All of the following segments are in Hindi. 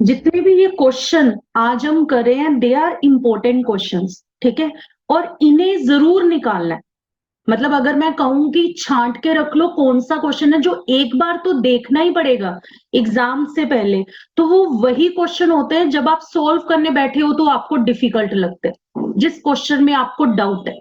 जितने भी ये क्वेश्चन आज हम कर रहे हैं दे आर इम्पोर्टेंट क्वेश्चंस, ठीक है। और इन्हें जरूर निकालना है। मतलब अगर मैं कहूं कि छांट के रख लो कौन सा क्वेश्चन है जो एक बार तो देखना ही पड़ेगा एग्जाम से पहले, तो वो वही क्वेश्चन होते हैं जब आप सोल्व करने बैठे हो तो आपको डिफिकल्ट लगते हैं, जिस क्वेश्चन में आपको डाउट है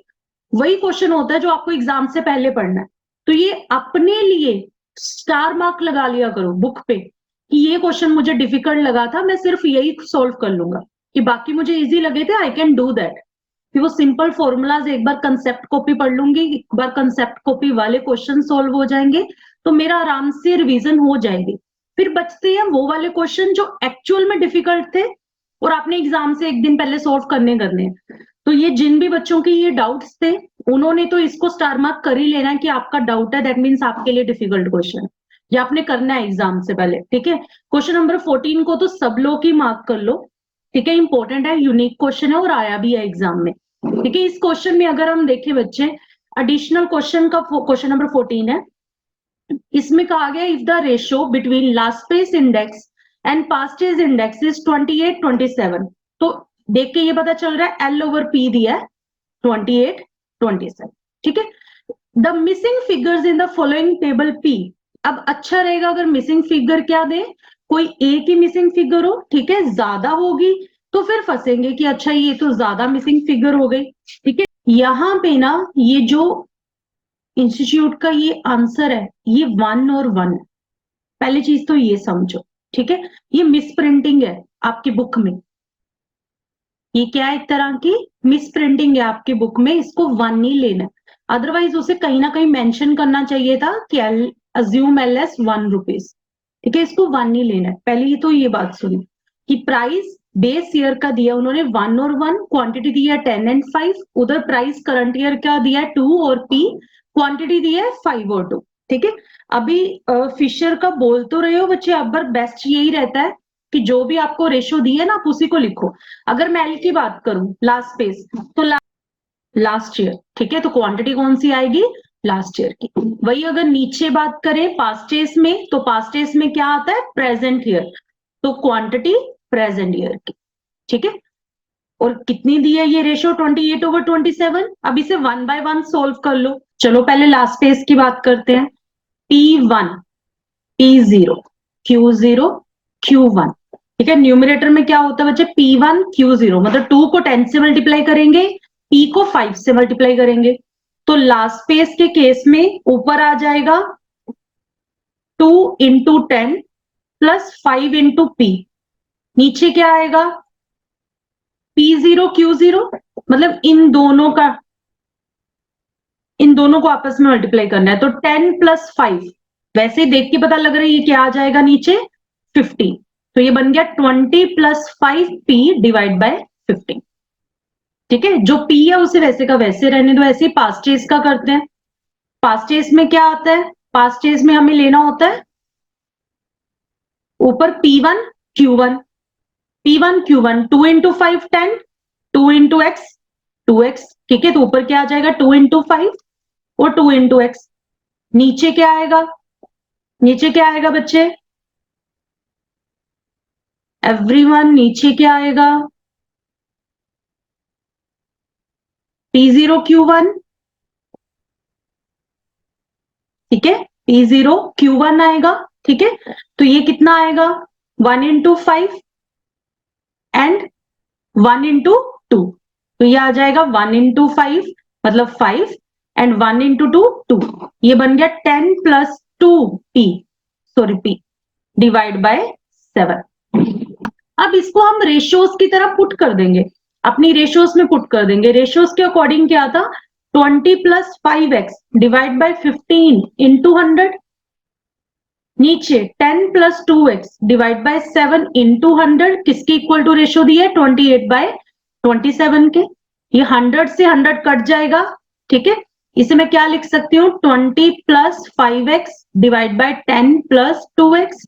वही क्वेश्चन होता है जो आपको एग्जाम से पहले पढ़ना है। तो ये अपने लिए स्टार मार्क लगा लिया करो बुक पे कि ये क्वेश्चन मुझे डिफिकल्ट लगा था, मैं सिर्फ यही सोल्व कर लूंगा, कि बाकी मुझे इजी लगे थे आई कैन डू दैट। कि वो सिंपल फॉर्मूलाज एक बार कंसेप्ट कॉपी पढ़ लूंगी, एक बार कंसेप्ट कॉपी वाले क्वेश्चन सोल्व हो जाएंगे, तो मेरा आराम से रिवीजन हो जाएगी। फिर बचते हैं वो वाले क्वेश्चन जो एक्चुअल में डिफिकल्ट थे और आपने एग्जाम से एक दिन पहले सोल्व करने हैं। तो ये जिन भी बच्चों के ये डाउट्स थे उन्होंने तो इसको स्टार मार्क कर ही लेना है कि आपका डाउट है, दैट मीन्स आपके लिए डिफिकल्ट क्वेश्चन ये आपने करना है एग्जाम से पहले, ठीक है। क्वेश्चन नंबर 14 को तो सब लोग ही मार्क कर लो, ठीक है। इंपॉर्टेंट है, यूनिक क्वेश्चन है और आया भी है एग्जाम में, ठीक है। इस क्वेश्चन में अगर हम देखें बच्चे, एडिशनल क्वेश्चन का क्वेश्चन नंबर 14 है। इसमें कहा गया if the ratio between last page index and past page index is 28 27। तो देख के ये पता चल रहा है एल ओवर पी दिया है 28 27, ठीक है। The missing figures in the following table P. अब अच्छा रहेगा अगर मिसिंग फिगर क्या दे, कोई एक ही मिसिंग फिगर हो, ठीक है। ज्यादा होगी तो फिर फंसेंगे कि अच्छा ये तो ज्यादा मिसिंग फिगर हो गई, ठीक है। यहां पे ना ये जो इंस्टीट्यूट का ये आंसर है ये 1 और 1 है। पहली चीज तो ये समझो, ठीक है। ये मिस प्रिंटिंग है आपकी बुक में, ये क्या है, एक तरह की मिस प्रिंटिंग है आपकी बुक में, इसको 1 नहीं लेना। अदरवाइज उसे कहीं ना कहीं मेंशन करना चाहिए था कि अज्यूम एल एस 1 रुपीज, ठीक है। इसको 1 नहीं लेना है। पहले तो ये बात सुनी कि प्राइस बेस ईयर का दिया उन्होंने 1 और 1, क्वांटिटी दिया 10 एंड 5, उधर प्राइस करंट ईयर का दिया 2 और पी क्वांटिटी दिया है 5 और 2, ठीक है। अभी फिशर का बोल तो रहे हो बच्चे, अब बेस्ट यही रहता है कि जो भी आपको रेशो दी है ना आप उसी को लिखो। अगर मैं एल की बात करूं लास्ट पेज तो लास्ट ईयर, ठीक है। तो क्वांटिटी कौन सी आएगी, लास्ट ईयर की। वही अगर नीचे बात करें पास्ट टेस में, तो पास्ट टेस में क्या आता है, प्रेजेंट ईयर, तो क्वांटिटी प्रेजेंट ईयर की, ठीक है। और कितनी दी है ये रेशियो 28 ओवर 27। अब इसे 1 बाय 1 सोल्व कर लो। चलो पहले लास्ट पेज की बात करते हैं। P1 P0 Q0 Q1, ठीक है। न्यूमरेटर में क्या होता है बच्चे, P1 Q0, मतलब 2 को 10 से मल्टीप्लाई करेंगे, P को 5 से मल्टीप्लाई करेंगे। तो लास्ट पेज के केस में ऊपर आ जाएगा 2 इंटू 10 प्लस 5 इंटू पी, नीचे क्या आएगा P0 Q0, मतलब इन दोनों को आपस में मल्टीप्लाई करना है। तो 10 प्लस 5, वैसे ही देख के पता लग रहा है ये क्या आ जाएगा नीचे 50। तो ये बन गया 20 प्लस 5p डिवाइड बाय 50, ठीक है। जो p है उसे वैसे का वैसे रहने दो, ऐसे ही पास्ट टेस का करते हैं। पास्ट टेस में क्या आता है, पास्ट टेस में हमें लेना होता है ऊपर P1 Q1, P1 Q1 2 into 5 10, 2 into x 2x, ठीक है। तो ऊपर क्या आ जाएगा 2 इंटू 5 और 2 इंटू एक्स। नीचे क्या आएगा, नीचे क्या आएगा बच्चे, एवरीवन नीचे क्या आएगा, P0 Q1, ठीक है। P0 Q1 आएगा, ठीक है। तो ये कितना आएगा 1 इंटू 5 एंड 1 इंटू 2, तो ये आ जाएगा 1 इंटू 5 मतलब 5 एंड 1 इंटू 2 2, ये बन गया 10 plus 2p, sorry p divide by 7। अब इसको हम रेशियोज की तरह पुट कर देंगे, अपनी रेशियोज में पुट कर देंगे। रेशियोज के अकॉर्डिंग क्या था, 20 plus 5x divide by 15 into 100, नीचे 10 plus 2x divide by 7 into 100, किसके इक्वल टू रेशियो दिया है 28 बाय 27 के। ये 100 से 100 कट जाएगा, ठीक है। इसे मैं क्या लिख सकती हूँ 20 plus 5x divide by 10 plus 2x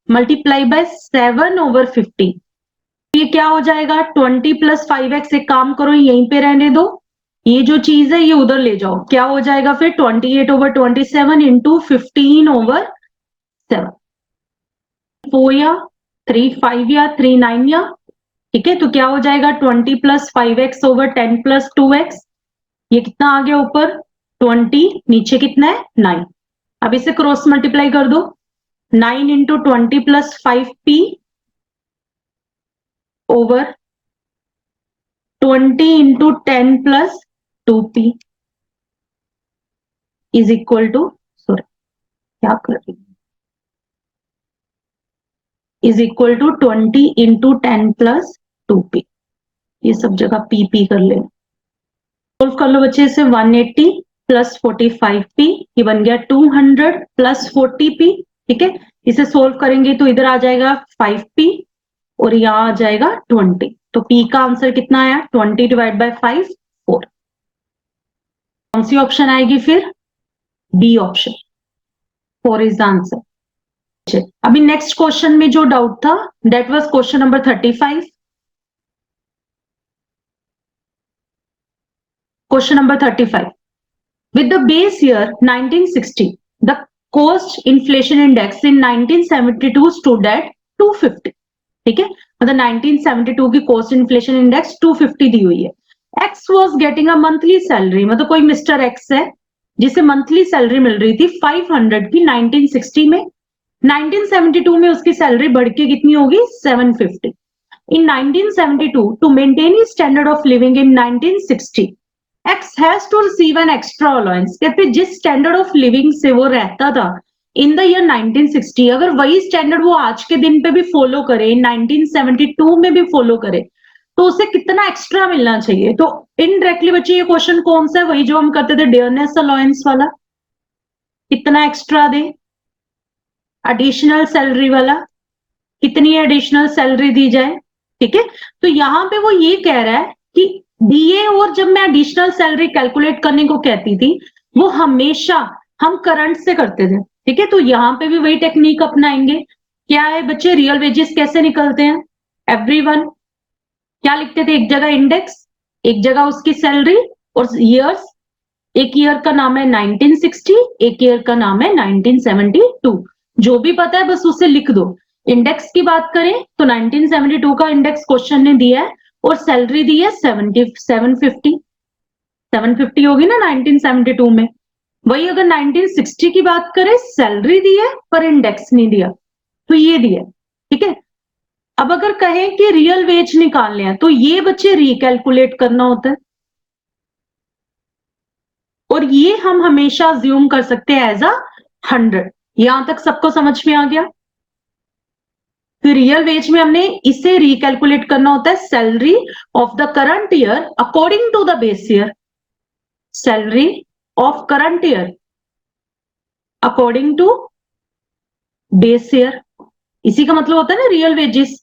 multiply by 7 over 50। ये क्या हो जाएगा 20 प्लस 5x, एक काम करो यहीं पे रहने दो, ये जो चीज है ये उधर ले जाओ, क्या हो जाएगा फिर 28 ओवर 27 इंटू 15 ओवर 7 पोया 3 5 या 3 9 या, ठीक है। तो क्या हो जाएगा 20 plus 5x over 10 plus 2x, ये कितना आ गया ऊपर 20, नीचे कितना है 9। अब इसे क्रॉस मल्टीप्लाई कर दो, 9 into 20 plus 5p over 20 into 10 plus 2p is equal to, sorry क्या कर रही हूँ, is equal to 20 into 10 plus 2p। ये सब जगह पी कर ले, सोल्व कर लो बच्चे इसे। 180 प्लस 45p, ये बन गया 200 प्लस 40p, ठीक है। इसे सोल्व करेंगे तो इधर आ जाएगा 5p और यहाँ आ जाएगा 20। तो p का आंसर कितना आया 20 डिवाइड बाय 5 4। कौन सी ऑप्शन आएगी फिर, B option, 4 is the answer. अभी नेक्स्ट क्वेश्चन में जो डाउट था that was question number 35। Question number 35, with the base year 1960 the cost inflation index in 1972 stood at 250, ठीक है। मतलब 1972 की कॉस्ट इन्फ्लेशन इंडेक्स 250 दी हुई है। X was getting a monthly salary, मतलब कोई मिस्टर एक्स है जिसे मंथली सैलरी मिल रही थी 500 की 1960 में, 1972 में उसकी सैलरी बढ़ के कितनी होगी 750। In 1972 to maintain his standard of living in 1960 X has to receive an extra allowance. कहते जिस स्टैंडर्ड ऑफ लिविंग से वो रहता था इन द ईयर 1960, अगर वही स्टैंडर्ड वो आज के दिन पे भी फॉलो करे, 1972 में भी फॉलो करे, तो उसे कितना एक्स्ट्रा मिलना चाहिए। तो इनडायरेक्टली बच्चे ये क्वेश्चन कौन सा है, वही जो हम करते थे डेयरनेस अलाउंस वाला, कितना एक्स्ट्रा दे, एडिशनल सैलरी वाला, कितनी एडिशनल सैलरी दी जाए, ठीक है। तो यहां पे वो ये कह रहा है कि डीए, और जब मैं एडिशनल सैलरी कैलकुलेट करने को कहती थी वो हमेशा हम करंट से करते थे, ठीक है। तो यहां पे भी वही टेक्निक अपनाएंगे। क्या है बच्चे, रियल वेजेस कैसे निकलते हैं, एवरीवन क्या लिखते थे, एक जगह इंडेक्स, एक जगह उसकी सैलरी और ईयर्स, एक ईयर का नाम है 1960, एक ईयर का नाम है 1972, जो भी पता है बस उसे लिख दो। इंडेक्स की बात करें तो 1972 का इंडेक्स क्वेश्चन ने दिया है और सैलरी दी है 750 होगी ना 1972 में। वही अगर 1960 की बात करें, सैलरी दी है पर इंडेक्स नहीं दिया, तो ये दिया, ठीक है। अब अगर कहें कि रियल वेज निकालने हैं तो ये बच्चे रिकैलकुलेट करना होता है, और ये हम हमेशा अज्यूम कर सकते हैं एज अ 100। यहां तक सबको समझ में आ गया। फिर रियल वेज में हमने इसे रिकैलकुलेट करना होता है, salary of the current year according to the base year, salary of current year according to base year. इसी का मतलब होता है ना रियल वेजेस,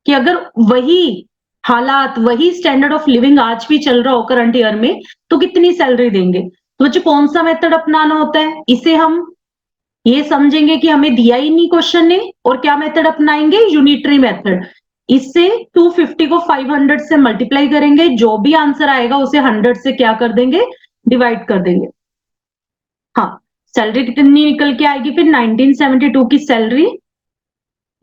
कि अगर वही हालात, वही स्टैंडर्ड ऑफ लिविंग आज भी चल रहा हो करंट ईयर में, तो कितनी सैलरी देंगे। तो बच्चे कौन सा मेथड अपनाना होता है, इसे हम ये समझेंगे कि हमें दिया ही नहीं क्वेश्चन ने, और क्या मेथड अपनाएंगे, यूनिटरी मेथड। इससे 250 को 500 से मल्टीप्लाई करेंगे, जो भी आंसर आएगा उसे 100 से क्या कर देंगे, डिवाइड कर देंगे। हाँ, सैलरी कितनी निकल के आएगी फिर 1972 की सैलरी,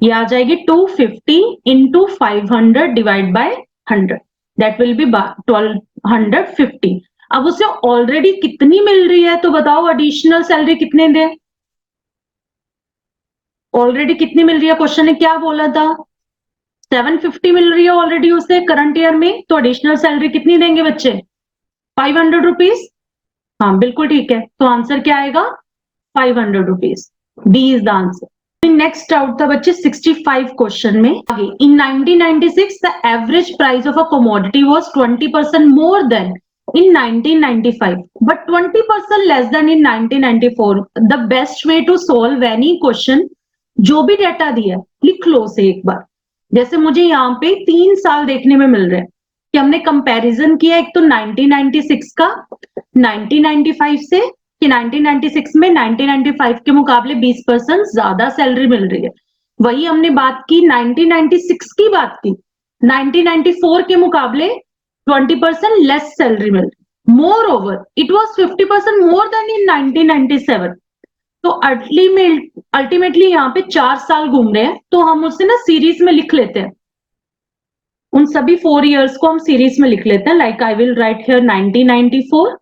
ये आ जाएगी 250 into 500 divide by 100, that will be 1250। अब उसे ऑलरेडी कितनी मिल रही है, तो बताओ एडिशनल सैलरी कितने दे, ऑलरेडी कितनी मिल रही है, क्वेश्चन ने क्या बोला था 750 मिल रही है ऑलरेडी उसे करंट ईयर में, तो एडिशनल सैलरी कितनी देंगे बच्चे 500 रुपीज। हाँ बिल्कुल ठीक है, तो आंसर क्या आएगा 500 rupees, D is the answer. Next doubt था बच्चे 65 क्वेश्चन में आगे, इन 1996 the average price of a commodity was 20% more than in 1995 but 20% less than in 1994, the best way to solve any question। जो भी डेटा दिया लिख लो उसे एक बार। जैसे मुझे यहाँ पे 3 साल देखने में मिल रहे हैं कि हमने कंपैरिजन किया, एक तो 1996 का 1995 से, कि 1996 में 1995 के मुकाबले 20% ज्यादा सैलरी मिल रही है। वही हमने बात की 1996 की बात की, 1994 के मुकाबले 20% लेस सैलरी मिल रही। Moreover it was 50% more than in 1997। तो अल्टीमेटली यहाँ पे 4 साल घूम रहे हैं, तो हम उसे ना सीरीज में लिख लेते हैं, उन सभी 4 इयर्स को हम सीरीज में लिख लेते हैं। Like I will write here 1994,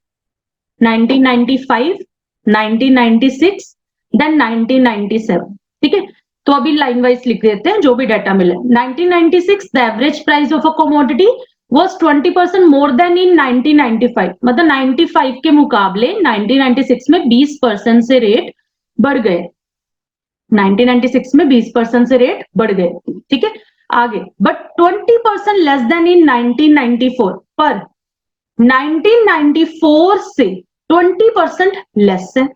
1995, 1996, then 1997। ठीक है, तो अभी लाइन वाइज लिख देते हैं जो भी डाटा मिले। 1996 the average price of a commodity was 20% more than in 1995, मतलब 95 के मुकाबले 1996 में 20% से रेट बढ़ गए। 1996 में 20% से रेट बढ़ गए। ठीक है, आगे, बट 20% लेस देन इन 1994, पर 1994 से 20% लेस है।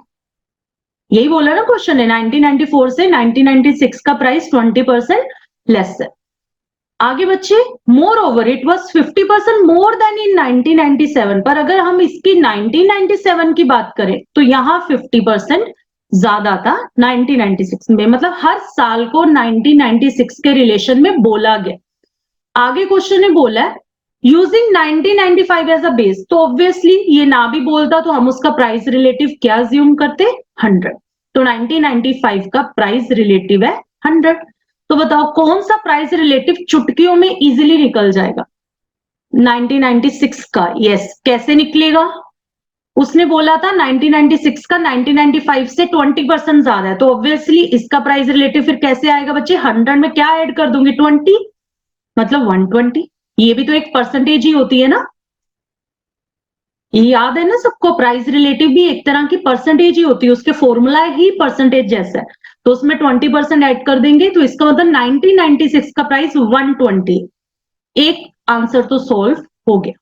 यही बोला ना क्वेश्चन है, 1994 से 1996 का प्राइस 20% लेस है। आगे बच्चे, moreover it was 50% more than in 1997, पर अगर हम इसकी 1997 की बात करें तो यहां 50% ज्यादा था 1996 में, मतलब हर साल को 1996 के रिलेशन में बोला गया। आगे क्वेश्चन ने बोला है यूजिंग 1995 एज अ बेस, तो ऑब्वियसली ये ना भी बोलता तो हम उसका प्राइस रिलेटिव क्या ज्यूम करते, 100। तो 1995 का प्राइस रिलेटिव है 100। तो बताओ कौन सा प्राइस रिलेटिव चुटकियों में इजीली निकल जाएगा, 1996 का। यस, कैसे निकलेगा, उसने बोला था 1996 का 1995 से 20% ज्यादा है, तो ऑब्वियसली इसका प्राइस रिलेटिव फिर कैसे आएगा बच्चे, 100 में क्या ऐड कर दूंगी, 20, मतलब 120। ये भी तो एक परसेंटेज ही होती है ना, ये याद है ना सबको, प्राइस रिलेटिव भी एक तरह की परसेंटेज ही होती है, उसके फॉर्मूला ही परसेंटेज जैसा है, तो उसमें 20% ऐड कर देंगे, तो इसका मतलब 1996 का प्राइस 120। एक आंसर तो सॉल्व हो गया।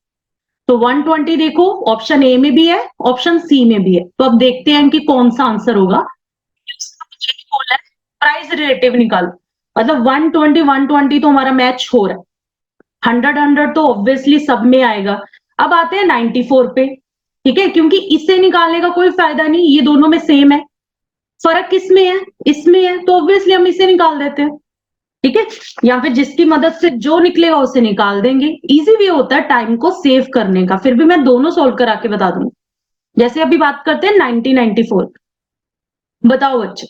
तो 120 देखो ऑप्शन ए में भी है, ऑप्शन सी में भी है, तो अब देखते हैं कि कौन सा आंसर होगा। प्राइस रिलेटिव निकालो, मतलब 120 120 तो हमारा मैच हो रहा है, 100 100 तो ऑब्वियसली सब में आएगा। अब आते हैं 94 पे, ठीक है, क्योंकि इसे निकालने का कोई फायदा नहीं, ये दोनों में सेम है, फर्क किसमें है, इसमें है, तो ऑब्वियसली हम इसे निकाल देते हैं। ठीक है, या फिर जिसकी मदद से जो निकलेगा उसे निकाल देंगे, इजी वे होता है टाइम को सेव करने का। फिर भी मैं दोनों सोल्व करा के बता दूंगी। जैसे अभी बात करते हैं 1994, बताओ बच्चे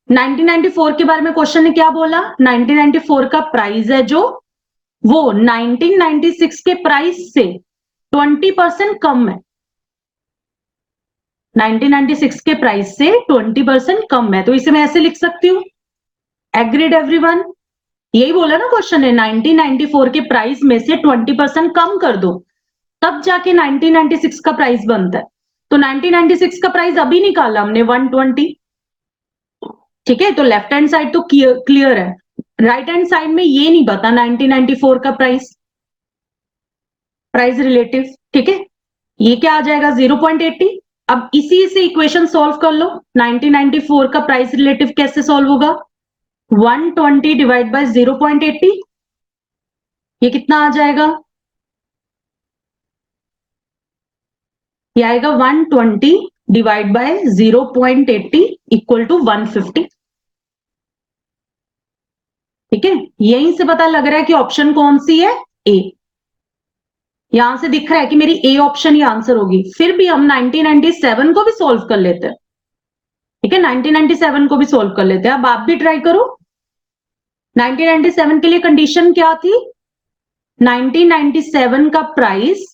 1994 के बारे में क्वेश्चन ने क्या बोला, 1994 का प्राइस है जो वो 1996 के प्राइस से 20% कम है, 1996 के प्राइस से 20% कम है, तो इसे मैं ऐसे लिख सकती हूँ। एग्रीड एवरीवन, यही बोला ना क्वेश्चन है, 1994 के प्राइस में से 20% कम कर दो तब जाके 1996 का प्राइस बनता है। तो 1996 का प्राइस अभी निकाला हमने 120। ठीक है, तो लेफ्ट हैंड साइड तो क्लियर है, राइट हैंड साइड में ये नहीं पता 1994 का प्राइस रिलेटिव। ठीक है, ये क्या आ जाएगा 0.80। अब इसी से इक्वेशन सॉल्व कर लो, 1994 का प्राइस रिलेटिव कैसे सॉल्व होगा, 120 डिवाइड बाय 0.80, ये कितना आ जाएगा, ये आएगा 120 डिवाइड बाय 0.80 इक्वल टू 150। ठीक है, यहीं से पता लग रहा है कि ऑप्शन कौन सी है, ए। यहां से दिख रहा है कि मेरी ए ऑप्शन ही आंसर होगी। फिर भी हम 1997 को भी सॉल्व कर लेते हैं। ठीक है, 1997 को भी सॉल्व कर लेते हैं। अब आप भी ट्राई करो। 1997 के लिए कंडीशन क्या थी, 1997 का प्राइस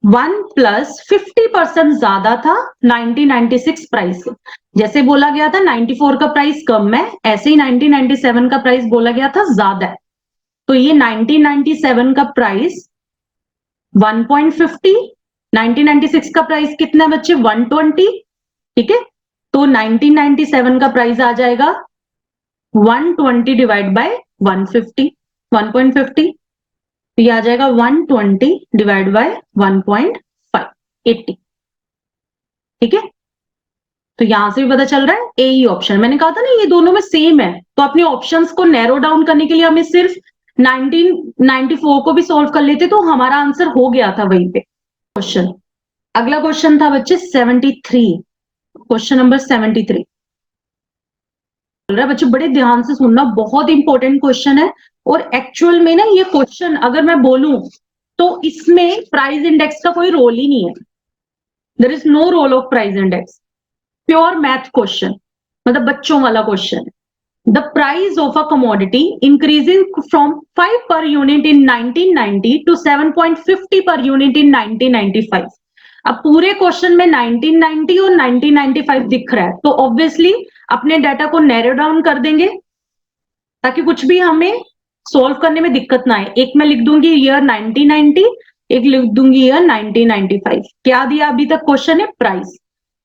1 प्लस 50% ज्यादा था 1996 प्राइस से। जैसे बोला गया था 94 का प्राइस कम है, ऐसे ही 1997 का प्राइस बोला गया था ज्यादा है। तो ये 1997 का प्राइस 1.50, 1996 का प्राइस कितना है बच्चे, 120। ठीक है, तो 1997 का प्राइस आ जाएगा 120 डिवाइड बाय 150, 1.50, तो ये आ जाएगा 120 डिवाइड बाय 1.5, 80। ठीक है, तो यहां से भी पता चल रहा है ए ही ऑप्शन। मैंने कहा था ना ये दोनों में सेम है, तो अपने ऑप्शंस को नैरो डाउन करने के लिए हमें सिर्फ 1994 को भी सॉल्व कर लेते तो हमारा आंसर हो गया था वहीं पे। क्वेश्चन, अगला क्वेश्चन था बच्चे 73, क्वेश्चन नंबर 73 बोल रहा है बच्चे बड़े ध्यान से सुनना, बहुत इंपॉर्टेंट क्वेश्चन है। और एक्चुअल में ना ये क्वेश्चन अगर मैं बोलूं तो इसमें प्राइस इंडेक्स का कोई रोल ही नहीं है। There is no role of price index. Pure math question, मतलब बच्चों वाला क्वेश्चन है। The price of a commodity increasing from 5 per unit in 1990 to 7.50 per unit in 1995। अब पूरे क्वेश्चन में 1990 और 1995 दिख रहा है, तो ऑब्वियसली अपने डाटा को नैरो डाउन कर देंगे ताकि कुछ भी हमें सॉल्व करने में दिक्कत ना आए। एक मैं लिख दूंगी ईयर 1990, एक लिख दूंगी ईयर 1995। क्या दिया अभी तक क्वेश्चन है? प्राइस।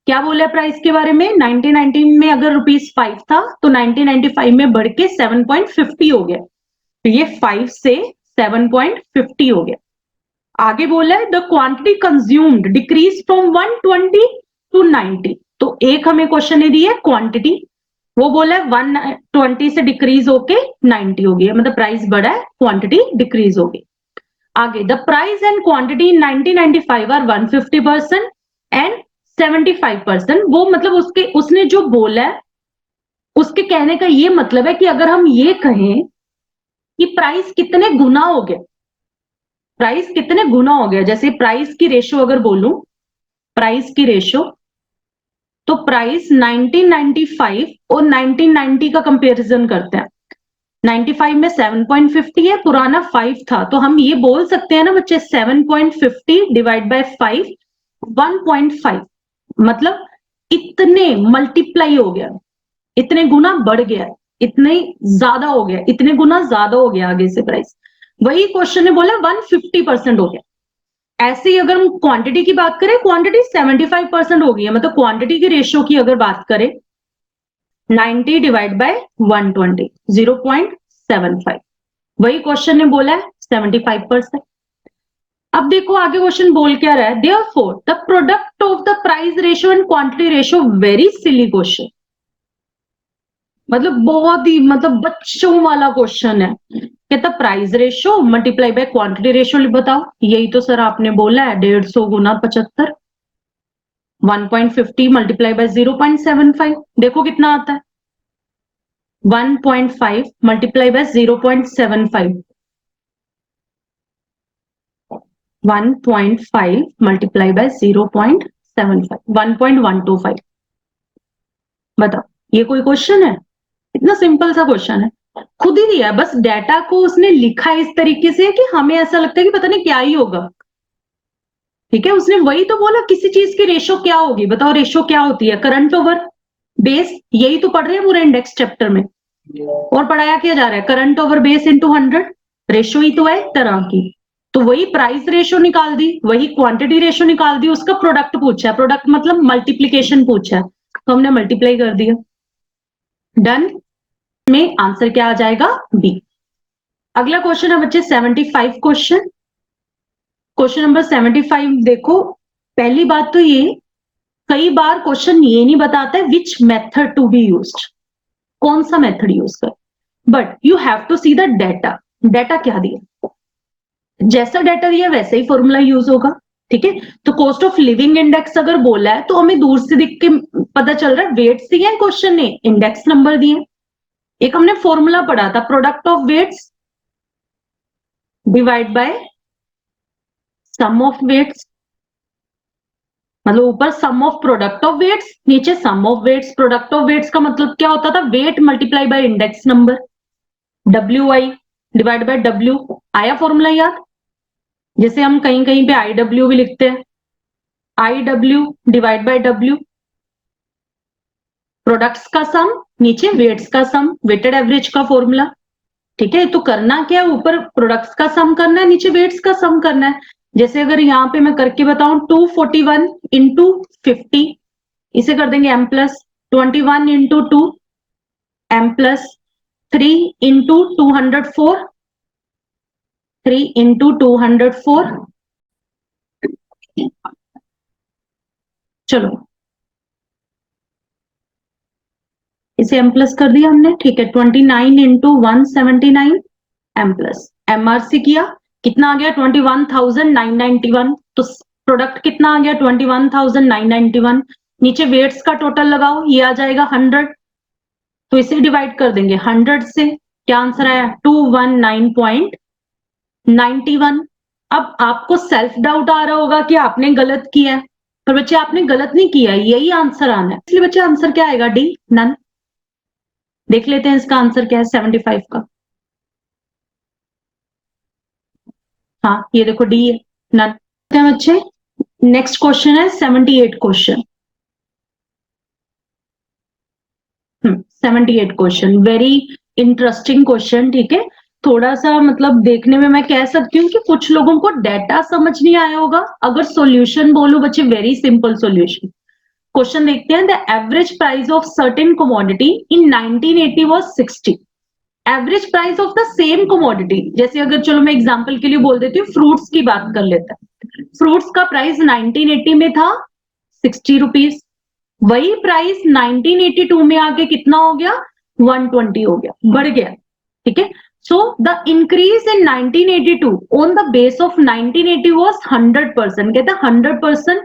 क्या बोला प्राइस के बारे में? 1990 में अगर ₹5 था तो 1995 में बढ़ के 7.50 हो गया, तो ये 5 से 7.50 हो गया। आगे बोला है the quantity consumed decrease from 120 to 90। तो एक हमें क्वेश्चन ने दी है क्वांटिटी, वो बोला है 120 से डिक्रीज होके 90 हो गया, मतलब प्राइस बढ़ा है, क्वांटिटी डिक्रीज हो गई। आगे the price and quantity in 1995 are 150% and 75%। वो मतलब उसने जो बोला है उसके कहने का ये मतलब है कि अगर हम ये कहें कि प्राइस कितने गुना हो गया, प्राइस कितने गुना हो गया, जैसे प्राइस की रेशो अगर बोलूं, प्राइस की रेशो, तो प्राइस 1995 और 1990 का कंपैरिजन करते हैं। 95 में 7.50 है, पुराना 5 था, तो हम ये बोल सकते हैं ना बच्चे 7.50 डिवाइड बाय 5 1.5, मतलब इतने मल्टीप्लाई हो गया, इतने गुना बढ़ गया, इतने ज्यादा हो गया, इतने गुना ज्यादा हो गया आगे से प्राइस। वही क्वेश्चन ने बोला 150% हो गया। ऐसे ही अगर हम क्वांटिटी की बात करें, क्वांटिटी 75% हो गई है, मतलब क्वांटिटी की रेशियो की अगर बात करें 90 डिवाइड बाय 120 0.75, वही क्वेश्चन ने बोला है 75%। अब देखो आगे क्वेश्चन बोल क्या रहा है, therefore the product of the price ratio and quantity ratio, very silly question, मतलब बहुत ही मतलब बच्चों वाला क्वेश्चन है। कहता price ratio multiply by quantity ratio बताओ। यही तो सर आपने बोला है 150 गुना 75, 1.50 मल्टीप्लाई बाय 0.75, देखो कितना आता है 1.5 मल्टीप्लाई बाय 0.75, 1.5 मल्टीप्लाई बाय 0.75, 1.125। बताओ ये कोई क्वेश्चन है? इतना सिंपल सा क्वेश्चन है, खुद ही दिया, बस डाटा को उसने लिखा इस तरीके से कि हमें ऐसा लगता है कि पता नहीं क्या ही होगा। ठीक है, उसने वही तो बोला किसी चीज की रेशो क्या होगी, बताओ रेशो क्या होती है? करंट ओवर बेस, यही तो पढ़ रहे हैं पूरे इंडेक्स चैप्टर में, और पढ़ाया क्या जा रहा है? Current over base into 100, ratio ही तो है एक तरह की। तो वही प्राइस रेशो निकाल दी, वही क्वांटिटी रेशो निकाल दी, उसका प्रोडक्ट पूछा है, प्रोडक्ट मतलब मल्टीप्लीकेशन पूछा है, तो हमने मल्टीप्लाई कर दिया। डन, में आंसर क्या आ जाएगा? बी। अगला क्वेश्चन है बच्चे 75 क्वेश्चन, क्वेश्चन नंबर 75 देखो। पहली बात तो ये, कई बार क्वेश्चन ये नहीं बताता है which method to be used, कौन सा मेथड यूज कर, but you have to see the data. Data क्या दिया, जैसा डाटा दिया वैसे ही फॉर्मूला यूज होगा। ठीक है, तो कॉस्ट ऑफ लिविंग इंडेक्स अगर बोला है तो हमें दूर से दिख के पता चल रहा है वेट्स दिए हैं क्वेश्चन ने, इंडेक्स नंबर दिए। एक हमने फॉर्मूला पढ़ा था, product of weights divide by sum of weights, मतलब ऊपर sum of product of weights, नीचे sum of weights. Product of weights का मतलब क्या होता था? Weight multiply by index number, WI divide by W। आया फॉर्मूला याद? जैसे हम कहीं कहीं पे IW भी लिखते हैं, IW divide by W, products का सम, नीचे वेट्स का सम, वेटेड एवरेज का फॉर्मूला। ठीक है, तो करना क्या है, ऊपर प्रोडक्ट्स का सम करना है, नीचे वेट्स का सम करना है। जैसे अगर यहाँ पे मैं करके बताऊं 241 इंटू 50, इसे कर देंगे m plus 21 into 2, m plus 3 into 204, 3 into 204। चलो इसे m प्लस कर दिया हमने। ठीक है, 29 इंटू 179 m प्लस, MRC किया, कितना आ गया 21,991। तो प्रोडक्ट कितना आ गया 21,991। नीचे वेट्स का टोटल लगाओ, ये आ जाएगा 100, तो इसे डिवाइड कर देंगे 100 से, क्या आंसर आया 219.91। अब आपको सेल्फ डाउट आ रहा होगा कि आपने गलत किया है, पर बच्चे आपने गलत नहीं किया, यही आंसर आना है, इसलिए बच्चे आंसर क्या आएगा? D, none. देख लेते हैं इसका आंसर क्या है 75 का। हाँ ये देखो डी है, नन। बच्चे नेक्स्ट क्वेश्चन है 78 question. 78 question, very interesting question. ठीक है, थोड़ा सा मतलब देखने में मैं कह सकती हूँ कि कुछ लोगों को डेटा समझ नहीं आया होगा। अगर सॉल्यूशन बोलूं बच्चे, वेरी सिंपल सॉल्यूशन। क्वेश्चन देखते हैं, the average price of certain commodity in 1980 was 60। Average price of the same commodity, जैसे अगर चलो मैं एग्जांपल के लिए बोल देती हूँ, फ्रूट्स की बात कर लेते हैं। फ्रूट्स का प्राइस 1980 में था 60 रुपीज, वही प्राइस 1982 में आके कितना हो गया? 120 हो गया, बढ़ गया। ठीक है, so the increase in 1982 on the base of 1980 was 100%। कहते हैं 100%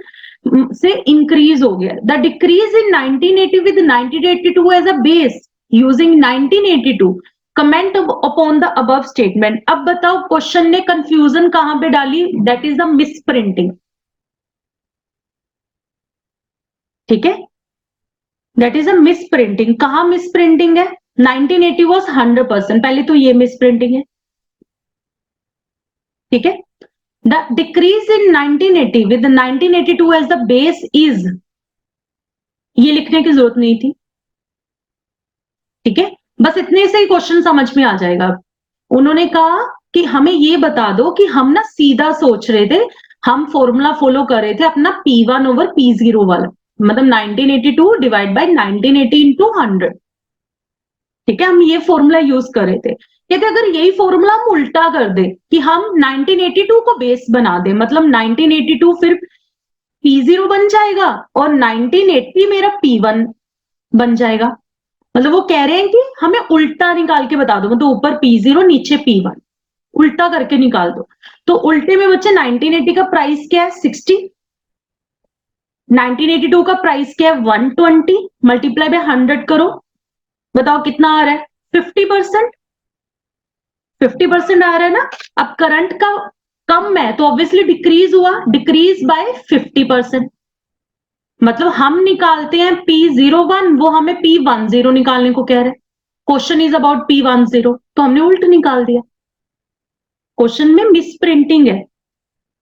से इंक्रीज हो गया। The decrease in 1980 with 1982 as a base using 1982, comment upon the above statement. अब बताओ क्वेश्चन ने कंफ्यूजन कहां पे डाली? That is the misprinting. ठीक है, that is a misprinting. कहां मिस प्रिंटिंग है? 1980 वाज 100%, पहले तो ये मिस प्रिंटिंग है। ठीक है, the decrease in 1980 with 1982 as the base is, ये लिखने की जरूरत नहीं थी। ठीक है, बस इतने से ही क्वेश्चन समझ में आ जाएगा। उन्होंने कहा कि हमें ये बता दो कि हम ना सीधा सोच रहे थे, हम फॉर्मूला फॉलो कर रहे थे अपना P1 ओवर P0 वाला, मतलब 1982 डिवाइड बाय 1980 इंटू 100। ठीक है, हम ये फॉर्मूला यूज कर रहे थे। कहते अगर यही फॉर्मूला हम उल्टा कर दे कि हम 1982 को बेस बना दे, मतलब 1982 फिर P0 बन जाएगा और 1980 मेरा P1 बन जाएगा। मतलब वो कह रहे हैं कि हमें उल्टा निकाल के बता दो, मतलब ऊपर P0 नीचे P1, उल्टा करके निकाल दो। तो उल्टे में बच्चे 1980 का प्राइस क्या है? 60। 1982 का प्राइस क्या है? 120। मल्टीप्लाई बाय 100 करो, बताओ कितना आ रहा है? 50%। 50% आ रहा है ना। अब करंट का कम है तो ऑब्वियसली डिक्रीज हुआ, डिक्रीज बाय 50%। मतलब हम निकालते हैं P01, वो हमें P10 निकालने को कह रहे हैं। क्वेश्चन इज अबाउट P10, तो हमने उल्ट निकाल दिया। क्वेश्चन में मिस प्रिंटिंग है,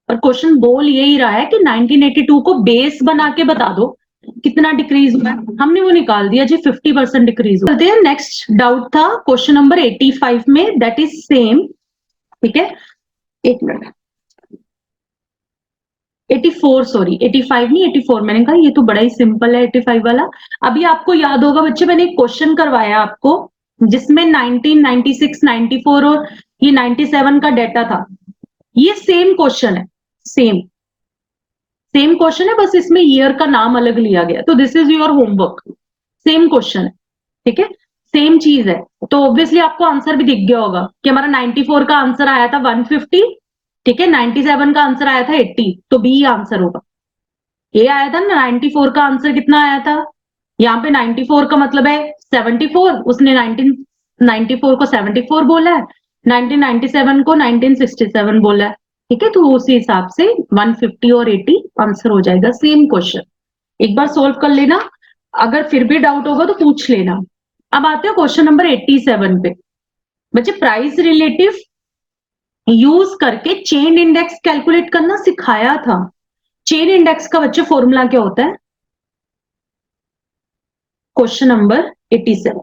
और क्वेश्चन बोल यही रहा है कि 1982 को बेस बना के बता दो कितना डिक्रीज हुआ है। हमने वो निकाल दिया जी, 50% डिक्रीज हुआ। चलते हैं, नेक्स्ट डाउट था क्वेश्चन नंबर 85 में, दैट इज सेम। ठीक है, एक मिनट, 84, सॉरी 85 नहीं 84, मैंने कहा ये तो बड़ा ही सिंपल है 85 वाला। अभी आपको याद होगा बच्चे, मैंने एक क्वेश्चन करवाया आपको जिसमें 1996, 94 और ये 97 का डेटा था। ये सेम क्वेश्चन है, सेम सेम क्वेश्चन है, बस इसमें ईयर का नाम अलग लिया गया। तो this is your homework, same question है। ठीक है, सेम चीज है, तो ऑब्वियसली आपको आंसर भी दिख गया होगा कि हमारा 94 का आंसर आया था 150। ठीक है, 97 का आंसर आया था 80, तो बी आंसर होगा। ये आया था ना 94 का आंसर कितना आया था, यहाँ पे 94 का मतलब है 74, उसने 1994 को 74 बोला है, 1997 को 1967 बोला है। ठीक है, तो उसी हिसाब से 150 और 80 आंसर हो जाएगा। सेम क्वेश्चन, एक बार सोल्व कर लेना, अगर फिर भी डाउट होगा तो पूछ लेना। अब आते हैं क्वेश्चन नंबर 87 पे। बच्चे प्राइस रिलेटिव यूज करके चेन इंडेक्स कैलकुलेट करना सिखाया था। चेन इंडेक्स का बच्चे फॉर्मूला क्या होता है? Question number 87।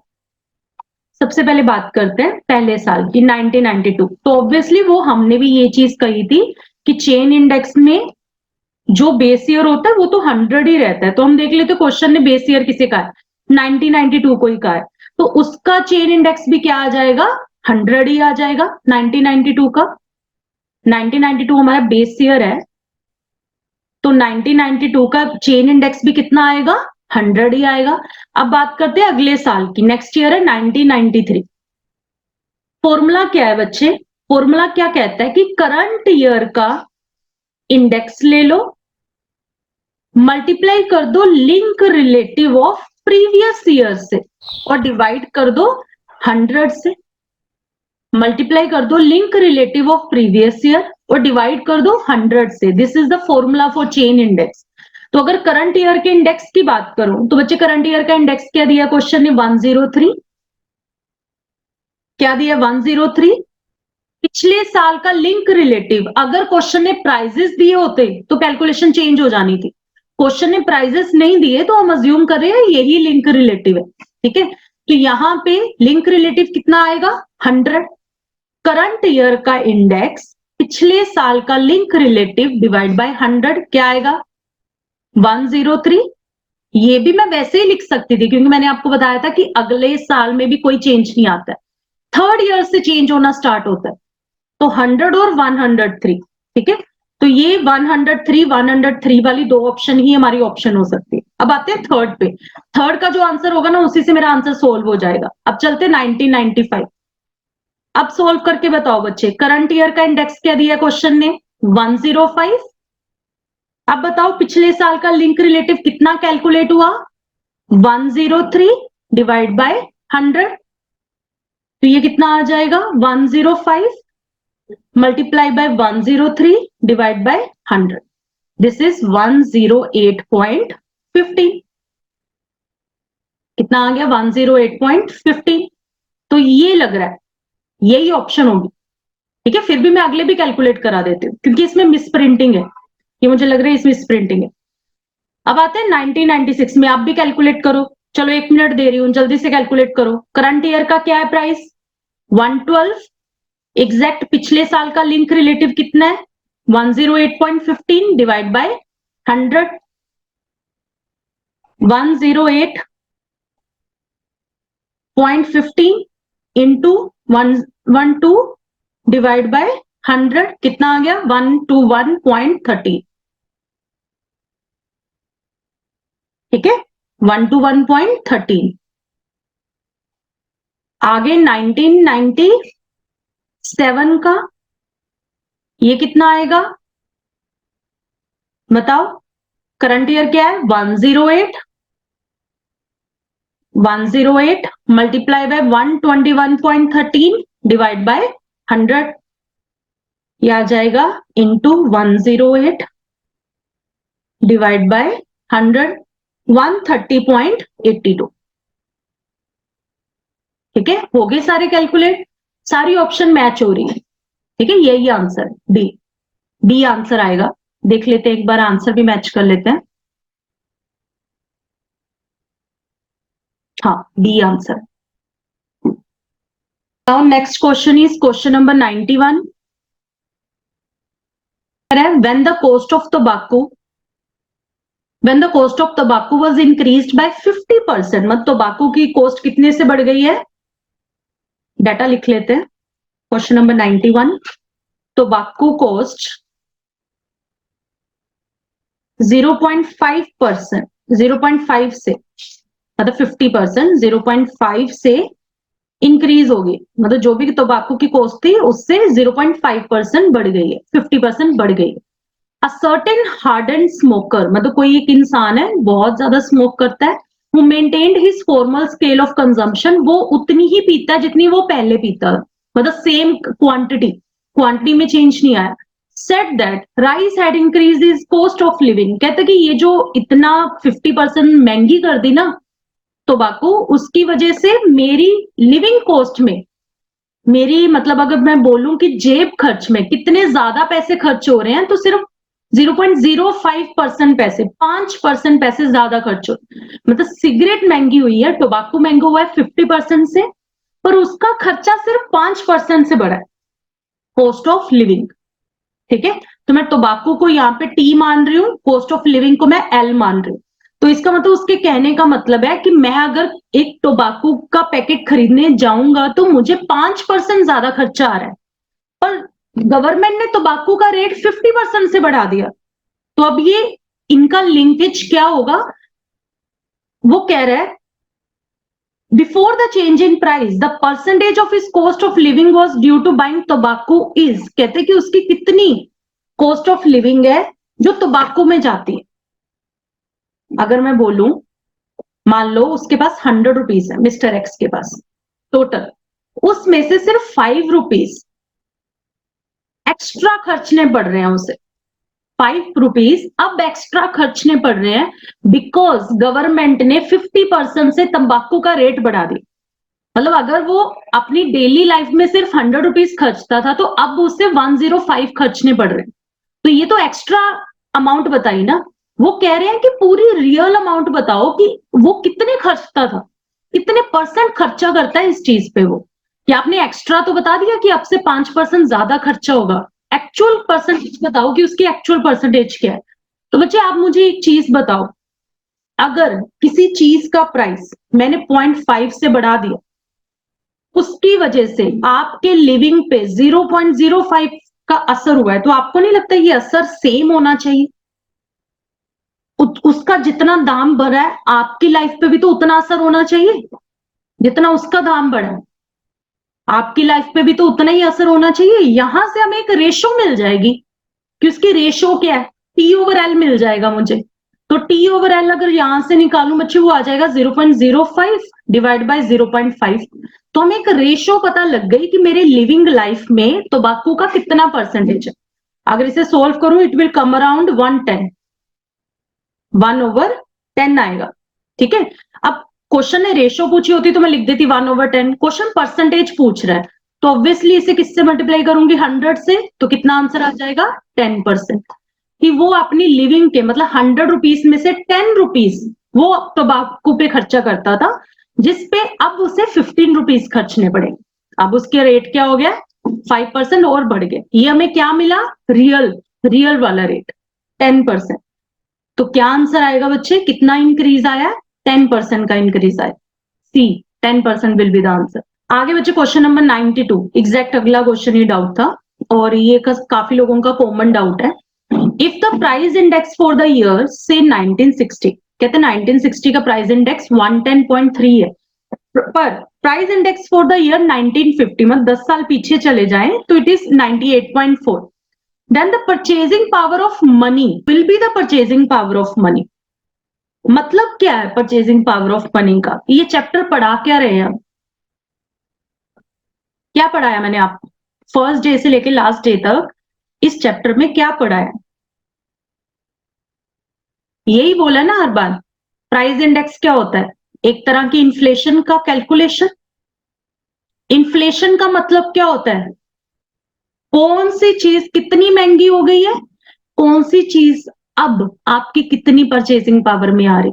सबसे पहले बात करते हैं पहले साल की 1992। तो ऑब्वियसली वो हमने भी ये चीज कही थी कि चेन इंडेक्स में जो बेस ईयर होता है वो तो 100 ही रहता है। तो हम देख लेते क्वेश्चन ने बेस ईयर किसे कहा है, 1992 को ही कहा है, तो उसका चेन इंडेक्स भी क्या आ जाएगा? 100 ही आ जाएगा 1992 का। 1992 हमारा बेस ईयर है, तो 1992 का चेन इंडेक्स भी कितना आएगा? 100 ही आएगा। अब बात करते हैं अगले साल की, नेक्स्ट ईयर है 1993। फॉर्मूला क्या है बच्चे? फॉर्मूला क्या कहता है कि करंट ईयर का इंडेक्स ले लो, मल्टीप्लाई कर दो link relative of previous year से और डिवाइड कर दो 100 से। मल्टीप्लाई कर दो link relative of previous year और डिवाइड कर दो 100 से। This is the formula for chain index. तो अगर करंट ईयर के इंडेक्स की बात करूं तो बच्चे करंट ईयर का इंडेक्स क्या दिया क्वेश्चन ने 103, क्या दिया 103। पिछले साल का लिंक रिलेटिव, अगर क्वेश्चन ने प्राइजेस दिए होते तो कैलकुलेशन चेंज हो जानी थी। क्वेश्चन ने प्राइजेस नहीं दिए तो हम अज्यूम कर रहे हैं यही लिंक रिलेटिव है, ठीक है। तो यहां पे लिंक रिलेटिव कितना आएगा 100। करंट ईयर का इंडेक्स पिछले साल का लिंक रिलेटिव डिवाइड बाय 100 क्या आएगा 103। ये भी मैं वैसे ही लिख सकती थी क्योंकि मैंने आपको बताया था कि अगले साल में भी कोई चेंज नहीं आता है, थर्ड ईयर से चेंज होना स्टार्ट होता है। तो 100 और 103, ठीक है। तो ये 103 103 वाली दो ऑप्शन ही हमारी ऑप्शन हो सकती है। अब आते हैं थर्ड पे, थर्ड का जो आंसर होगा ना उसी से मेरा आंसर सोल्व हो जाएगा। अब चलते 1995। अब सोल्व करके बताओ बच्चे, करंट ईयर का इंडेक्स क्या दिया क्वेश्चन ने 105। अब बताओ पिछले साल का लिंक रिलेटिव कितना कैलकुलेट हुआ 103 डिवाइड बाय 100। तो ये कितना आ जाएगा 105 multiply by 103 divide by 100। This is 108.50। कितना आ गया 108.50। तो ये लग रहा है यही ऑप्शन होगी, ठीक है। फिर भी मैं अगले भी कैलकुलेट करा देती हूँ क्योंकि इसमें मिस प्रिंटिंग है, ये मुझे लग रहा है इसमें मिस प्रिंटिंग है। अब आते हैं 1996 में, आप भी कैलकुलेट करो। चलो 1 मिनट दे रही हूं, जल्दी से कैलकुलेट करो। करंट ईयर का क्या है प्राइस 112। एग्जैक्ट पिछले साल का लिंक रिलेटिव कितना है 108.15 divide by 100। 108.15 into 112 divide by 100 कितना आ गया 121.30, ठीक है 121.13। आगे 1997 का ये कितना आएगा बताओ। करंट ईयर क्या है 108 मल्टीप्लाई बाय 121.13 डिवाइड बाय 100। ये आ जाएगा इंटू 108 डिवाइड बाय 100 130.82, ठीक है। हो गए सारे कैलकुलेट, सारी ऑप्शन मैच हो रही है, ठीक है। यही आंसर डी, डी आंसर आएगा। देख लेते हैं एक बार, आंसर भी मैच कर लेते हैं। हाँ D answer. Now next question is question number 91। When the cost of tobacco was increased by 50%, मतलब टोबैको की कॉस्ट कितने से बढ़ गई है, डाटा लिख लेते हैं। क्वेश्चन नंबर 91, टोबैको कॉस्ट 0.5%, 0.5 से मतलब 50%, 0.5 से इंक्रीज होगी, मतलब जो भी टोबैको की कॉस्ट थी उससे 0.5% बढ़ गई है, 50% बढ़ गई है। अ सर्टेन हार्डन स्मोकर, मतलब कोई एक इंसान है बहुत ज्यादा स्मोक करता है, who maintained his formal scale of consumption, वो उतनी ही पीता है जितनी वो पहले पीता है, मतलब सेम क्वांटिटी में चेंज नहीं आया। said that rice had increased his cost of living, कहते कि ये जो इतना 50% महंगी कर दी ना टोबैको, उसकी वजह से मेरी लिविंग कॉस्ट में, मेरी मतलब अगर मैं बोलूं कि जेब खर्च में कितने ज्यादा पैसे खर्च हो रहे हैं, तो सिर्फ 0.05% पैसे, 5% पैसे ज्यादा खर्च हो, मतलब सिगरेट महंगी हुई है, टोबैको महंगा हुआ है 50% से, पर उसका खर्चा सिर्फ 5% से बढ़ा है, कॉस्ट ऑफ लिविंग, ठीक है। तो मैं टोबैको को यहाँ पे टी मान रही हूँ, कॉस्ट ऑफ लिविंग को मैं एल मान रही हूँ। तो इसका मतलब, उसके कहने का मतलब है कि मैं अगर एक टोबैको का पैकेट खरीदने जाऊंगा तो मुझे 5% ज्यादा खर्चा आ रहा है, पर गवर्नमेंट ने टोबैको का रेट 50% से बढ़ा दिया। तो अब ये इनका लिंकेज क्या होगा, वो कह रहा है before the change in price the percentage of his cost of living was due to buying tobacco is, कहते कि उसकी कितनी कॉस्ट ऑफ लिविंग है जो टोबैको में जाती है। अगर मैं बोलूं, मान लो उसके पास 100 रुपीज है, मिस्टर एक्स के पास टोटल, उसमें से सिर्फ 5 रुपीज एक्स्ट्रा खर्चने पड़ रहे हैं उसे, रुपीज अब एक्स्ट्रा खर्चने पड़ रहे हैं बिकॉज गवर्नमेंट ने 50% से तंबाकू का रेट बढ़ा दिया। मतलब अगर वो अपनी डेली लाइफ में सिर्फ 100 रुपीज खर्चता था तो अब उसे 105 खर्चने पड़ रहे हैं। तो ये तो एक्स्ट्रा अमाउंट बताई ना। वो कह रहे हैं कि पूरी रियल अमाउंट बताओ कि वो कितने खर्चता था, कितने परसेंट खर्चा करता है इस चीज पे। वो कि आपने एक्स्ट्रा तो बता दिया कि अब से 5% ज्यादा खर्चा होगा, एक्चुअल परसेंटेज बताओ कि उसकी एक्चुअल परसेंटेज क्या है। तो बच्चे आप मुझे एक चीज बताओ, अगर किसी चीज का प्राइस मैंने 0.5 से बढ़ा दिया, उसकी वजह से आपके लिविंग पे 0.05 का असर हुआ है, तो आपको नहीं लगता ये असर सेम होना चाहिए? उसका जितना दाम बढ़ा है आपकी लाइफ पे भी तो उतना असर होना चाहिए जितना उसका दाम बढ़ा है। आपकी लाइफ पे भी तो उतना ही असर होना चाहिए। यहां से हमें एक रेशो मिल जाएगी कि उसकी रेशो क्या है, T/L मिल जाएगा मुझे। तो T/L अगर यहां से निकालूं बच्चे वो आ जाएगा 0.05 डिवाइड बाय 0.5। तो हमें एक रेशो पता लग गई कि मेरे लिविंग लाइफ में तंबाकू का कितना परसेंटेज है। अगर इसे सोल्व करूं इट विल कम अराउंड 110, 1/10 आएगा। ठीक है, अब क्वेश्चन ने रेशो पूछी होती तो मैं लिख देती 1/10। क्वेश्चन परसेंटेज पूछ रहा है तो ऑब्वियसली इसे किससे मल्टीप्लाई करूंगी, 100 से। तो कितना आंसर आ जाएगा, 10%। कि वो अपनी लिविंग के मतलब 100 रुपीज में से 10 रुपीज वो तंबाकू पे खर्चा करता था, जिसपे अब उसे 15 रुपीज खर्चने पड़ेंगे। अब उसके रेट क्या हो गया, 5% और बढ़ गया। ये हमें क्या मिला, रियल वाला रेट 10%। तो क्या आंसर आएगा बच्चे, कितना इंक्रीज आया, 10% का इंक्रीज आया। सी 10% विल बी द आंसर। आगे बच्चे क्वेश्चन नंबर 92, एग्जैक्ट अगला क्वेश्चन ही डाउट था और ये काफी लोगों का कॉमन डाउट है। If the price index for the year से 1960, कहते हैं 1960 का प्राइस इंडेक्स 110.3 है, पर price index for the year 1950 मतलब 10 साल पीछे चले जाएं तो it is 98.4। Then the purchasing power of money will be the purchasing power of money. मतलब क्या है परचेजिंग पावर ऑफ मनी का, ये चैप्टर पढ़ा क्या रहे हैं, क्या पढ़ाया मैंने आपको फर्स्ट डे से लेकर लास्ट डे तक, इस चैप्टर में क्या पढ़ाया? यही बोला ना हर बार, प्राइस इंडेक्स क्या होता है, एक तरह की इन्फ्लेशन का कैलकुलेशन। इन्फ्लेशन का मतलब क्या होता है, कौन सी चीज कितनी महंगी हो गई है, कौन सी चीज अब आपकी कितनी परचेजिंग पावर में आ रही,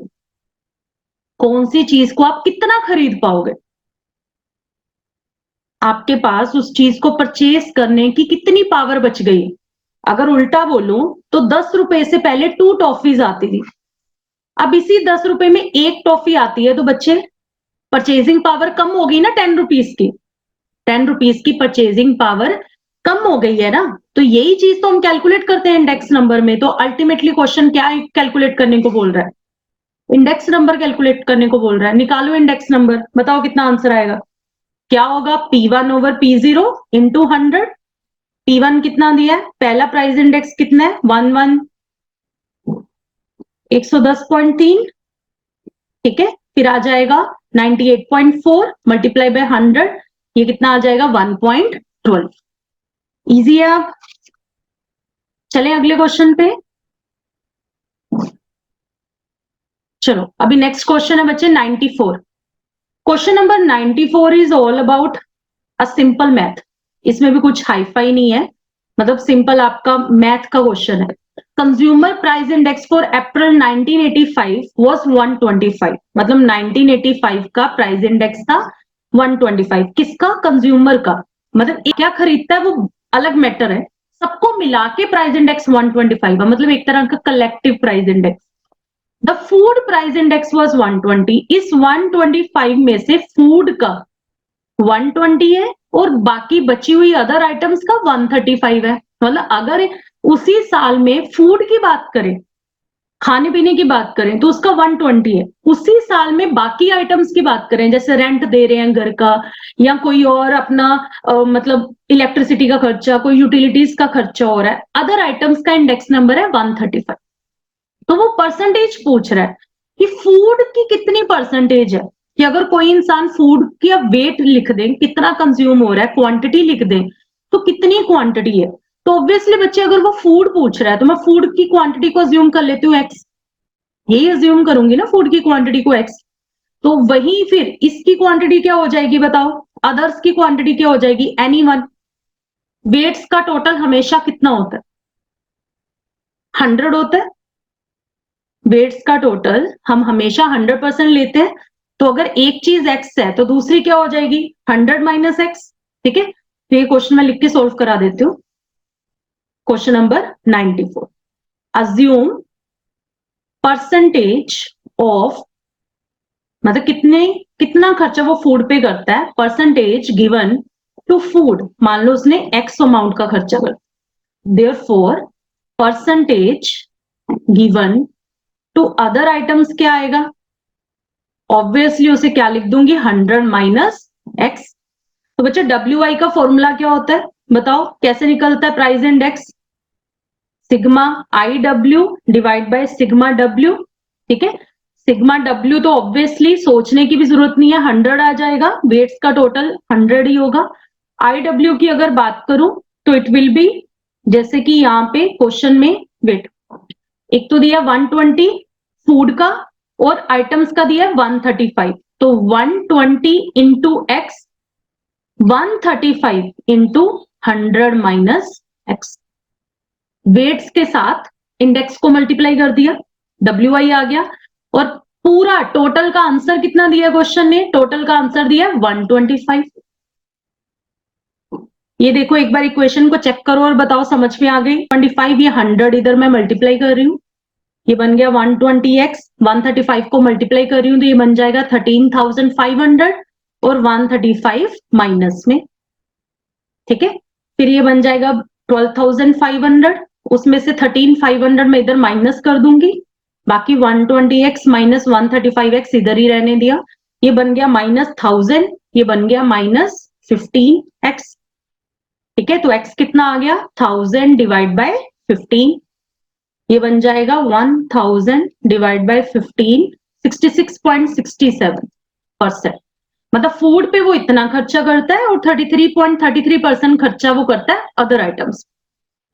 कौन सी चीज को आप कितना खरीद पाओगे, आपके पास उस चीज को परचेज करने की कितनी पावर बच गई। अगर उल्टा बोलूं तो 10 रुपए से पहले 2 टॉफीज आती थी, अब इसी 10 रुपए में एक टॉफी आती है, तो बच्चे परचेजिंग पावर कम हो गई ना 10 रुपीज की। 10 रुपीज की परचेजिंग पावर कम हो गई है ना। तो यही चीज तो हम कैलकुलेट करते हैं इंडेक्स नंबर में। तो अल्टीमेटली क्वेश्चन क्या कैलकुलेट करने को बोल रहा है, इंडेक्स नंबर कैलकुलेट करने को बोल रहा है। निकालो इंडेक्स नंबर, बताओ कितना आंसर आएगा। क्या होगा, P1/P0 इंटू 100। P1 कितना दिया है, पहला प्राइस इंडेक्स कितना है 110.3। ठीक है, फिर आ जाएगा 98.4 मल्टीप्लाई बाय 100, ये कितना आ जाएगा 1.12। इजी है। आप चलें अगले क्वेश्चन पे। चलो अभी नेक्स्ट क्वेश्चन है बच्चे 94। Question number 94 is all about a simple math. इसमें भी कुछ हाईफाई नहीं है, मतलब सिंपल आपका मैथ का क्वेश्चन है। Consumer price index for April 1985 was 125। मतलब 1985 का प्राइस इंडेक्स था 125। किसका, कंज्यूमर का। मतलब क्या खरीदता है वो अलग मैटर है, सबको मिला के प्राइस इंडेक्स 125 है, मतलब एक तरह का collective price index. The food price index was 120। इस 125 में से फूड का 120 है और बाकी बची हुई अदर आइटम्स का 135 है। मतलब अगर उसी साल में फूड की बात करें, खाने पीने की बात करें तो उसका 120 है। उसी साल में बाकी आइटम्स की बात करें, जैसे रेंट दे रहे हैं घर का या कोई और अपना मतलब इलेक्ट्रिसिटी का खर्चा, कोई यूटिलिटीज का खर्चा हो रहा है, अदर आइटम्स का इंडेक्स नंबर है 135। तो वो परसेंटेज पूछ रहा है कि फूड की कितनी परसेंटेज है। कि अगर कोई इंसान फूड की अब वेट लिख दे, कितना कंज्यूम हो रहा है, क्वांटिटी लिख दे, तो कितनी क्वांटिटी है। तो ऑब्वियसली बच्चे अगर वो फूड पूछ रहा है तो मैं फूड की क्वांटिटी को अज्यूम कर लेती हूँ एक्स, यही अज्यूम करूंगी ना फूड की क्वांटिटी को एक्स। तो वही फिर इसकी क्वांटिटी क्या हो जाएगी बताओ, अदर्स की क्वांटिटी क्या हो जाएगी, एनी वन। वेट्स का टोटल हमेशा कितना होता है, 100 होता है। वेट्स का टोटल हम हमेशा 100% लेते हैं। तो अगर एक चीज एक्स है तो दूसरी क्या हो जाएगी, 100 माइनस एक्स। ठीक है, तो ये क्वेश्चन मैं लिख के सोल्व करा देती हूँ। Question number 94, assume percentage of, मतलब कितना खर्चा वो फूड पे करता है, परसेंटेज गिवन टू फूड, मान लो उसने एक्स अमाउंट का खर्चा कर, therefore percentage given to other items क्या आएगा, ऑब्वियसली उसे क्या लिख दूंगी, 100 माइनस एक्स। तो बच्चे WI का फॉर्मूला क्या होता है बताओ, कैसे निकलता है price index, sigma IW divide by sigma W। ठीक है, सिग्मा W तो ऑब्वियसली सोचने की भी जरूरत नहीं है, 100 आ जाएगा, वेट्स का टोटल 100 ही होगा। IW की अगर बात करूं तो इट विल बी, जैसे कि यहाँ पे क्वेश्चन में वेट एक तो दिया 120 फूड का और आइटम्स का दिया 135, तो 120 into X, 135 into 100 minus X. Weights के साथ इंडेक्स को मल्टीप्लाई कर दिया, WI आ गया, और पूरा टोटल का आंसर कितना दिया क्वेश्चन ने, टोटल का आंसर दिया 125। ये देखो एक बार इक्वेशन को चेक करो और बताओ समझ में आ गई, 25 ये 100 इधर मैं मल्टीप्लाई कर रही हूँ, ये बन गया 120x, 135 को मल्टीप्लाई कर रही हूँ तो ये बन जाएगा 13,500 और 135 माइनस में। ठीक है, फिर ये बन जाएगा 12,500, उसमें से 13,500 में इधर माइनस कर दूंगी, बाकी 120x माइनस 135x इधर ही रहने दिया, ये बन गया -1000, ये बन गया -15x। ठीक है, तो x कितना आ गया, 1000 डिवाइड बाय 15, ये बन जाएगा 1000 डिवाइड बाय 15, 66.67%। मतलब फूड पे वो इतना खर्चा करता है और 33.33% खर्चा वो करता है अदर आइटम्स।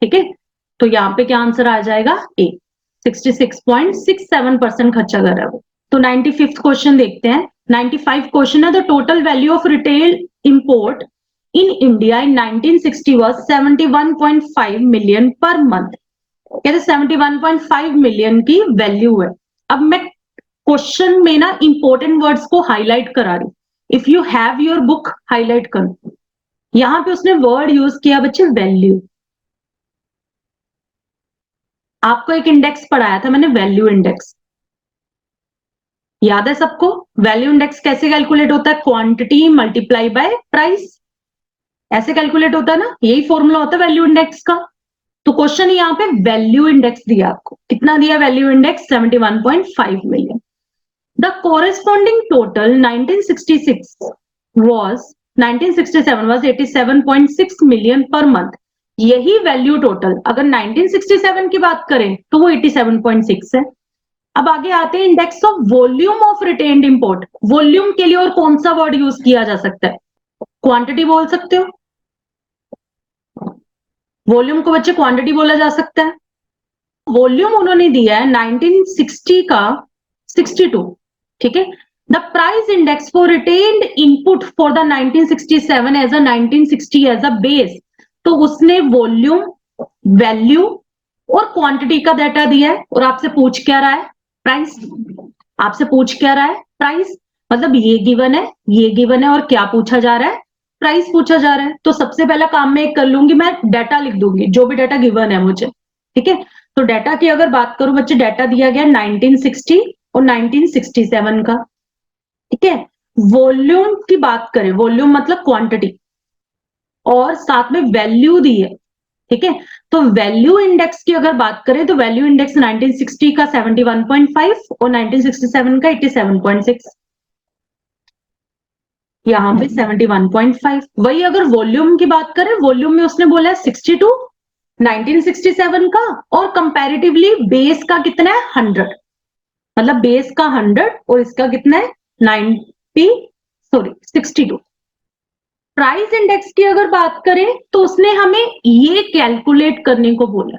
ठीक है, तो यहाँ पे क्या आंसर आ जाएगा, ए, 66.67% खर्चा कर रहा है वो। तो 95th क्वेश्चन देखते हैं। 95 क्वेश्चन है, the total value of retail import in India in 1960 was 71.5 million per month. कहते 71.5 मिलियन की वैल्यू है। अब मैं क्वेश्चन में ना इंपॉर्टेंट वर्ड्स को हाईलाइट करा रही हूं, if you have your book highlight करो। यहां पे उसने वर्ड यूज किया बच्चे वैल्यू। आपको एक इंडेक्स पढ़ाया था मैंने, वैल्यू इंडेक्स, याद है सबको। वैल्यू इंडेक्स कैसे कैलकुलेट होता है, क्वांटिटी मल्टीप्लाई बाय प्राइस, ऐसे कैलकुलेट होता है ना, यही फॉर्मूला होता है वैल्यू इंडेक्स का। तो क्वेश्चन यहाँ पे वैल्यू इंडेक्स दिया, आपको कितना दिया value index, 71.5 million. The corresponding total 1967 was 87.6 million per month. यही वैल्यू टोटल अगर 1967 की बात करें तो वो 87.6 है। अब आगे आते हैं index of volume of retained import. Volume के लिए और कौन सा वर्ड यूज किया जा सकता है, क्वांटिटी बोल सकते हो, वॉल्यूम को बच्चे क्वांटिटी बोला जा सकता है। वॉल्यूम उन्होंने दिया है 1960 का 62। ठीक है, the price index for retained input for the 1967 as a 1960 as a base. तो उसने वॉल्यूम, वैल्यू और क्वांटिटी का डाटा दिया है और आपसे पूछ क्या रहा है, प्राइस। आपसे पूछ क्या रहा है, प्राइस। मतलब ये गिवन है, ये गिवन है, और क्या पूछा जा रहा है, प्राइस पूछा जा रहा है। तो सबसे पहला काम मैं कर लूंगी, मैं डाटा लिख दूंगी, जो भी डाटा गिवन है मुझे। ठीक है, तो डाटा की अगर बात करूं बच्चे, डाटा दिया गया 1960 और 1967 का। ठीक है, वॉल्यूम की बात करें, वॉल्यूम मतलब क्वांटिटी, और साथ में वैल्यू दी है। ठीक है, तो वैल्यू इंडेक्स की अगर बात करें तो वैल्यू इंडेक्स 1960 का 71.5 और 1967 का 87.6, यहां पे 71.5। वही अगर वॉल्यूम की बात करें, वॉल्यूम में उसने बोला है 62 1967 का, और कंपैरेटिवली बेस का कितना है 100, मतलब बेस का 100 और इसका कितना है 62। प्राइस इंडेक्स की अगर बात करें तो उसने हमें ये कैलकुलेट करने को बोला।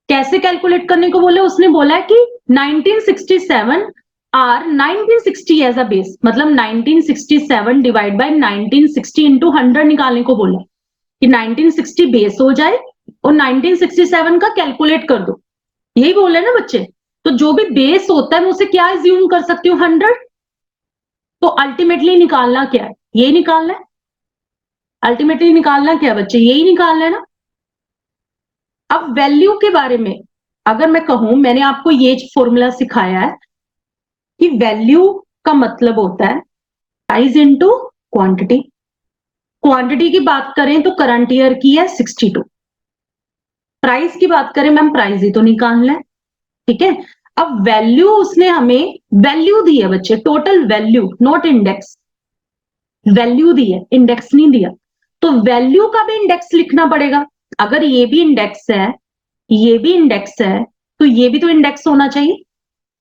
कैसे कैलकुलेट करने को बोले? उसने बोला कि 1967 आर 1960 एज अ बेस, मतलब 1967 डिवाइड बाय 1960 इंटू 100 निकालने को बोला कि 1960 बेस हो जाए और 1967 का कैलकुलेट कर दो, यही बोले ना बच्चे। तो जो भी बेस होता है मैं उसे क्या एज्यूम कर सकती हूँ? 100। तो अल्टीमेटली निकालना क्या है? यही निकालना है। अल्टीमेटली निकालना क्या है बच्चे? यही निकालना है ना। अब वैल्यू के बारे में अगर मैं कहूं, मैंने आपको ये फॉर्मूला सिखाया है कि वैल्यू का मतलब होता है प्राइस इनटू क्वांटिटी। क्वांटिटी की बात करें तो करंट ईयर की है 62। प्राइस की बात करें मैम, प्राइस ही तो निकालना है, ठीक है। अब वैल्यू उसने हमें वैल्यू दी है बच्चे, total value, not index. Value दी है, इंडेक्स नहीं दिया। तो वैल्यू का भी इंडेक्स लिखना पड़ेगा। अगर ये भी इंडेक्स है, ये भी इंडेक्स है, तो ये भी तो इंडेक्स होना चाहिए।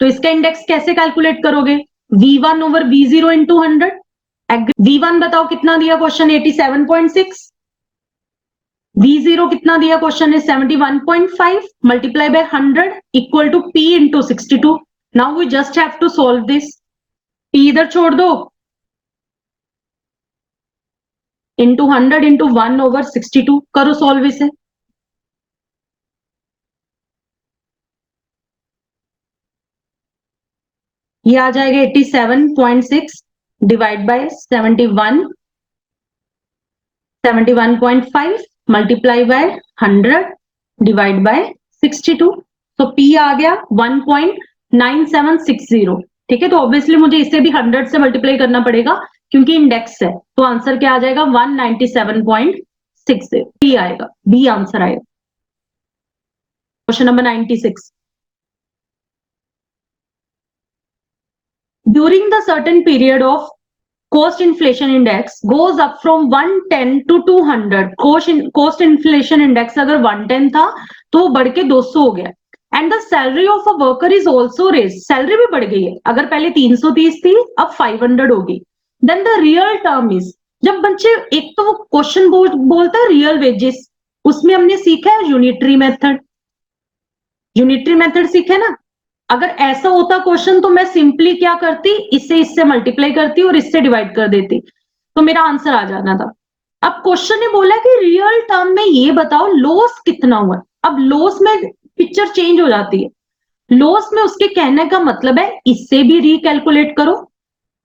तो इसका इंडेक्स कैसे कैलकुलेट करोगे? V1 over V0 into 100। V1 बताओ कितना दिया क्वेश्चन? 87.6। V0 कितना दिया क्वेश्चन है? 71.5 multiply by 100 equal to P into 62। Now we just have to solve this. P इधर छोड़ दो, इंटू 100 इंटू 1 ओवर 62 करो सॉल्व इसे। ये आ जाएगा 87.6 divide by 71.5 multiply by 100 divide by 62। तो P आ गया 1.9760। ठीक है, तो ऑब्वियसली मुझे इसे भी 100 से मल्टीप्लाई करना पड़ेगा क्योंकि इंडेक्स है। तो आंसर क्या आ जाएगा? 197.60। बी आएगा, बी आंसर आएगा। Question number 96। During the certain period of cost inflation index goes up from 110 to 200। cost inflation index अगर 110 था तो वो बढ़ के 200 हो गया। And the salary of a worker is also raise, salary भी बढ़ गई है। अगर पहले 330 थी अब 500 होगी। Then the real term is, जब बच्चे एक तो वो क्वेश्चन बोलता है रियल वेजेस, उसमें हमने सीखा है यूनिटरी मेथड। यूनिटरी मेथड सीखे ना। अगर ऐसा होता क्वेश्चन तो मैं सिंपली क्या करती, इससे इससे मल्टीप्लाई करती और इससे डिवाइड कर देती, तो मेरा आंसर आ जाना था। अब क्वेश्चन ने बोला कि रियल टर्म में ये बताओ लॉस कितना हुआ। अब लॉस में पिक्चर चेंज हो जाती है। लॉस में उसके कहने का मतलब है इससे भी रिकैलकुलेट करो,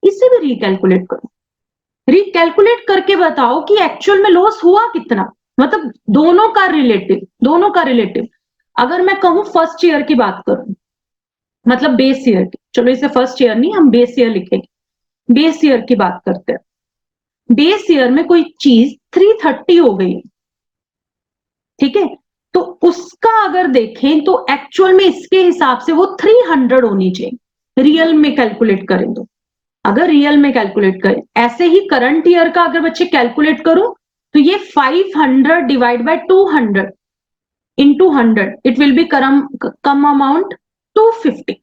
इससे भी रिकैलकुलेट करो, रिकैलकुलेट करके बताओ कि एक्चुअल में लॉस हुआ कितना। मतलब दोनों का रिलेटिव, दोनों का रिलेटिव। अगर मैं कहूं फर्स्ट ईयर की बात करूं, मतलब बेस ईयर की, चलो इसे फर्स्ट ईयर नहीं, हम बेस ईयर लिखेंगे। बेस ईयर की बात करते हैं। बेस ईयर में कोई चीज 330 हो गई, ठीक है, तो उसका अगर देखें तो एक्चुअल में इसके हिसाब से वो 300 होनी चाहिए, रियल में कैलकुलेट करें तो। अगर रियल में कैलकुलेट करें, ऐसे ही करंट ईयर का अगर बच्चे कैलकुलेट करो तो ये 500 divide by 200 into 100 it will be come amount 250।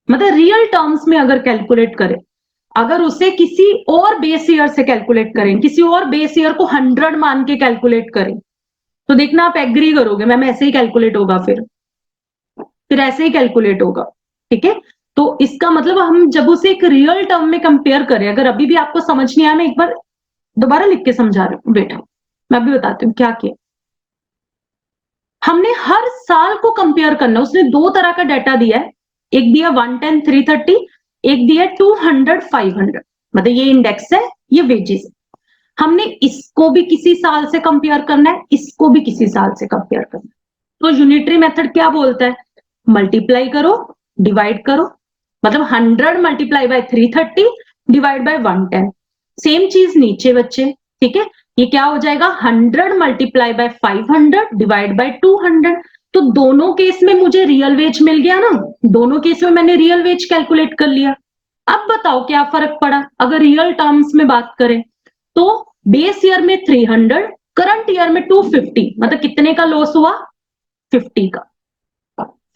मतलब रियल टर्म्स में अगर कैलकुलेट करें, अगर उसे किसी और बेस ईयर से कैलकुलेट करें, किसी और बेस ईयर को 100 मान के कैलकुलेट करें, तो देखना आप एग्री करोगे मैम ऐसे ही कैलकुलेट होगा, फिर ऐसे ही कैलकुलेट होगा। ठीक है, तो इसका मतलब हम जब उसे एक रियल टर्म में कंपेयर करें, अगर अभी भी आपको समझ नहीं आया, मैं एक बार दोबारा लिख के समझा रही हूँ बेटा, मैं अभी बताती हूँ क्या किया। हमने हर साल को कंपेयर करना, उसने दो तरह का डाटा दिया है, एक दिया 110 330, एक दिया 200 500। मतलब ये इंडेक्स है, ये वेजेस। हमने इसको भी किसी साल से कंपेयर करना है, इसको भी किसी साल से कंपेयर करना है। तो यूनिटरी मेथड क्या बोलता है? मल्टीप्लाई करो, डिवाइड करो। मतलब 100 multiply by 330 divide by 110। Same चीज नीचे बच्चे, ठीक है, ये क्या हो जाएगा? 100 मल्टीप्लाई बाय 500 डिवाइड बाय 200। तो दोनों केस में मुझे रियल वेज मिल गया ना, दोनों केस में मैंने रियल वेज कैलकुलेट कर लिया। अब बताओ क्या फर्क पड़ा अगर रियल टर्म्स में बात करें तो? बेस ईयर में 300, करंट ईयर में 250। मतलब कितने का लॉस हुआ? 50 का।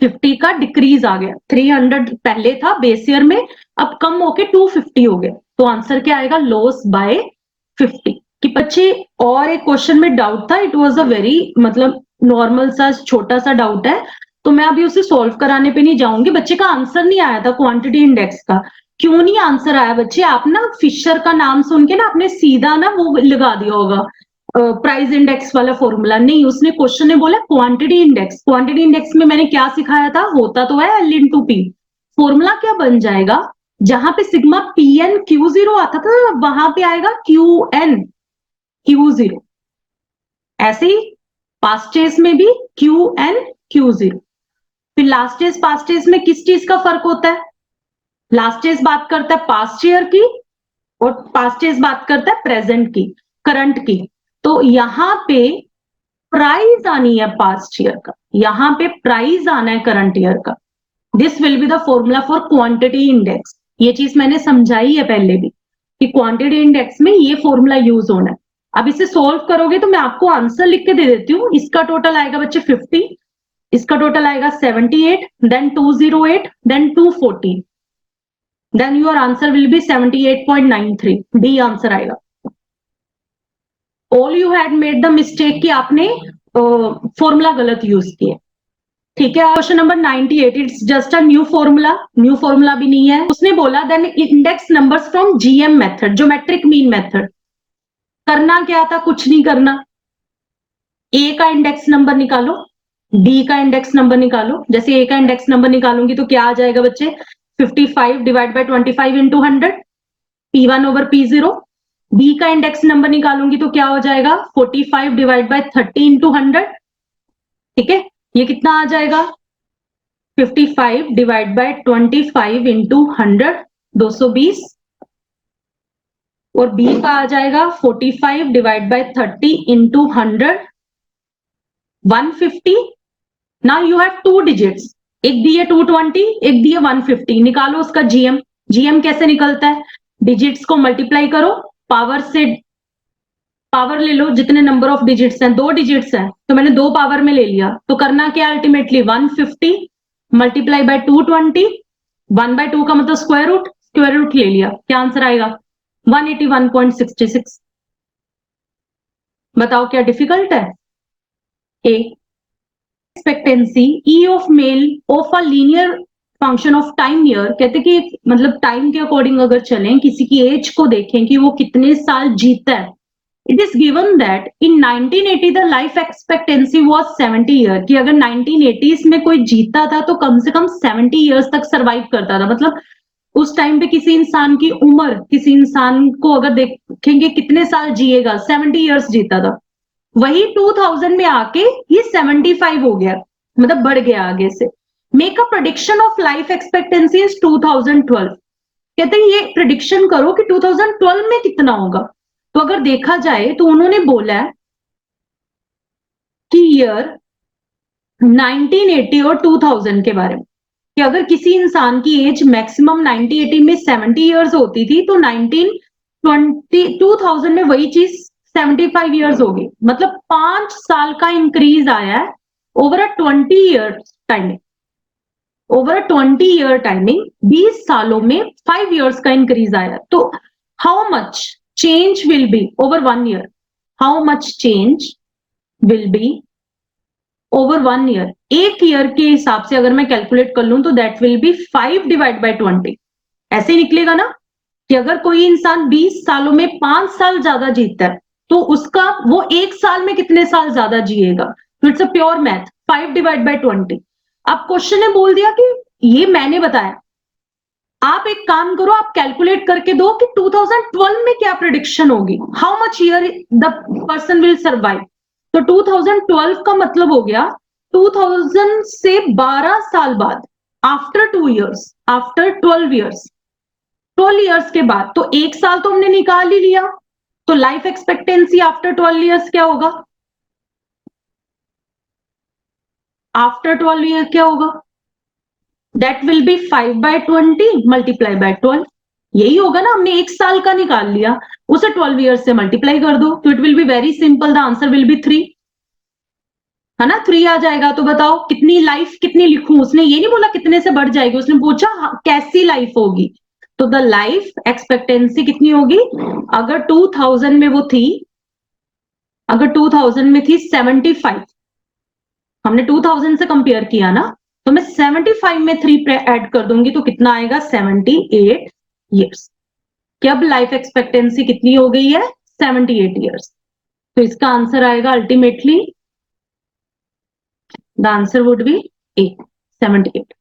50 का डिक्रीज आ गया। 300 पहले था बेस ईयर में, अब कम होके 250 हो गया। तो आंसर क्या आएगा? लॉस बाय 50 कि बच्चे, और एक क्वेश्चन में डाउट था, इट वाज अ वेरी मतलब नॉर्मल सा छोटा सा डाउट है, तो मैं अभी उसे सॉल्व कराने पे नहीं जाऊंगी। बच्चे का आंसर नहीं आया था क्वांटिटी इंडेक्स का। क्यों नहीं आंसर आया बच्चे? आप ना फिशर का नाम सुन के ना आपने सीधा ना वो लगा दिया होगा प्राइस इंडेक्स वाला फॉर्मूला। नहीं, उसने क्वेश्चन ने बोला क्वांटिटी इंडेक्स। क्वांटिटी इंडेक्स में मैंने क्या सिखाया था? होता तो है एल इंटू पी। फॉर्मूला क्या बन जाएगा? जहां पे sigma P N Q zero आता था वहां पे आएगा क्यू एन क्यू जीरो। ऐसे ही पास्ट टेंस में भी क्यू एन क्यू जीरो। फिर लास्ट टेंस पास्ट टेंस में किस चीज का फर्क होता है? लास्ट टेंस बात करता है पास्ट ईयर की और पास्ट टेंस बात करता है प्रेजेंट की, करंट की। तो यहां पे प्राइस आनी है पास्ट ईयर का, यहां पे प्राइस आना है करंट ईयर का। This will be the formula for quantity index. ये चीज मैंने समझाई है पहले भी कि क्वांटिटी इंडेक्स में ये फॉर्मूला यूज होना है। अब इसे सोल्व करोगे तो मैं आपको आंसर लिख के दे देती हूँ। इसका टोटल आएगा बच्चे 50, इसका टोटल आएगा 78, then 208, then 240, then your answer will be 78.93। D answer आएगा। All you had made the mistake कि आपने फॉर्मूला गलत यूज किया। ठीक है, question number 98, it's just a new formula. New formula भी नहीं है। उसने बोला then index numbers from GM method, geometric mean method. करना क्या था? कुछ नहीं करना। ए का इंडेक्स नंबर निकालो, डी का इंडेक्स नंबर निकालो। जैसे ए का इंडेक्स नंबर निकालूंगी तो क्या आ जाएगा बच्चे? 55 divide by 25 into 100, P1 over P0। B का इंडेक्स नंबर निकालूंगी तो क्या हो जाएगा? 45 डिवाइड बाय 30 इंटू 100। ठीक है, ये कितना आ जाएगा? 55 डिवाइड बाय 25 इंटू 100, 220। और बी का आ जाएगा 45 divide by 30 into 100, 150। Now you have two digits, एक दी है 220, एक दी है 150। निकालो उसका जीएम। जीएम कैसे निकलता है? डिजिट्स को मल्टीप्लाई करो, पावर से पावर ले लो। जितने नंबर ऑफ डिजिट्स हैं, 2 डिजिट्स हैं तो मैंने 2 पावर में ले लिया। तो करना क्या अल्टीमेटली? 150 मल्टीप्लाई बाय 220, 1/2 का मतलब स्क्वायर रूट ले लिया। क्या आंसर आएगा? 181.66। बताओ क्या डिफिकल्ट है? A expectancy E of male of a linear function of time year. कहते कि मतलब टाइम के अकॉर्डिंग अगर चलें, किसी की एज को देखें कि वो कितने साल जीता है। It is given that in 1980 the life expectancy was 70 year. कि अगर 1980s में कोई जीता था तो कम से कम 70 ईयर्स तक सरवाइव करता था। मतलब उस टाइम पे किसी इंसान की उम्र, किसी इंसान को अगर देखेंगे कितने साल जिएगा, 70 ईयर्स जीता था। वही 2000 में आके ये 75 हो गया, मतलब बढ़ गया आगे से। Make a prediction of life expectancy is 2012। कहते हैं ये प्रेडिक्शन करो कि 2012 में कितना होगा। तो अगर देखा जाए तो उन्होंने बोला है कि ईयर 1980 और 2000 के बारे में, कि अगर किसी इंसान की एज मैक्सिमम 1980 में 70 इयर्स होती थी तो 2000 में वही चीज 75 इयर्स होगी। मतलब 5 साल का इंक्रीज आया है over a 20 year timing. Over a 20 year timing 20 सालों में 5 इयर्स का इंक्रीज आया। तो how much change will be over 1 year? How much change will be over 1 year? एक ईयर के हिसाब से अगर मैं कैलकुलेट कर लूं तो that will be 5 divide by 20। ऐसे ही निकलेगा ना कि अगर कोई इंसान 20 सालों में 5 साल ज्यादा जीता है तो उसका वो एक साल में कितने साल ज्यादा जिएगा। तो it's a pure math, 5 divide by 20। अब क्वेश्चन ने बोल दिया कि ये मैंने बताया, आप एक काम करो, आप कैलकुलेट करके दो कि 2012 में क्या प्रिडिक्शन होगी, how much year the person will survive. तो 2012 का मतलब हो गया 2000 से 12 साल बाद, after 2 years, after 12 years, 12 years के बाद। तो एक साल तो हमने निकाल ही लिया। तो लाइफ एक्सपेक्टेंसी आफ्टर 12 इयर्स क्या होगा? आफ्टर 12 ईयर क्या होगा? That will be 5/20 multiply by 12। यही होगा ना, हमने एक साल का निकाल लिया, उसे 12 इयर्स से मल्टीप्लाई कर दो तो it will be very simple, the answer will B 3, है ना? 3 आ जाएगा। तो बताओ कितनी लाइफ कितनी लिखूं? उसने ये नहीं बोला कितने से बढ़ जाएगी, उसने पूछा कैसी लाइफ होगी। तो द लाइफ एक्सपेक्टेंसी कितनी होगी? अगर 2000 में वो थी, अगर 2000 में थी 75, हमने 2000 से कंपेयर किया ना, तो मैं 75 में 3 ऐड कर दूंगी तो कितना आएगा? 78 ईयर्स। कि अब लाइफ एक्सपेक्टेंसी कितनी हो गई है? 78 ईयर्स। तो इसका आंसर आएगा ultimately, the answer would be A, 78।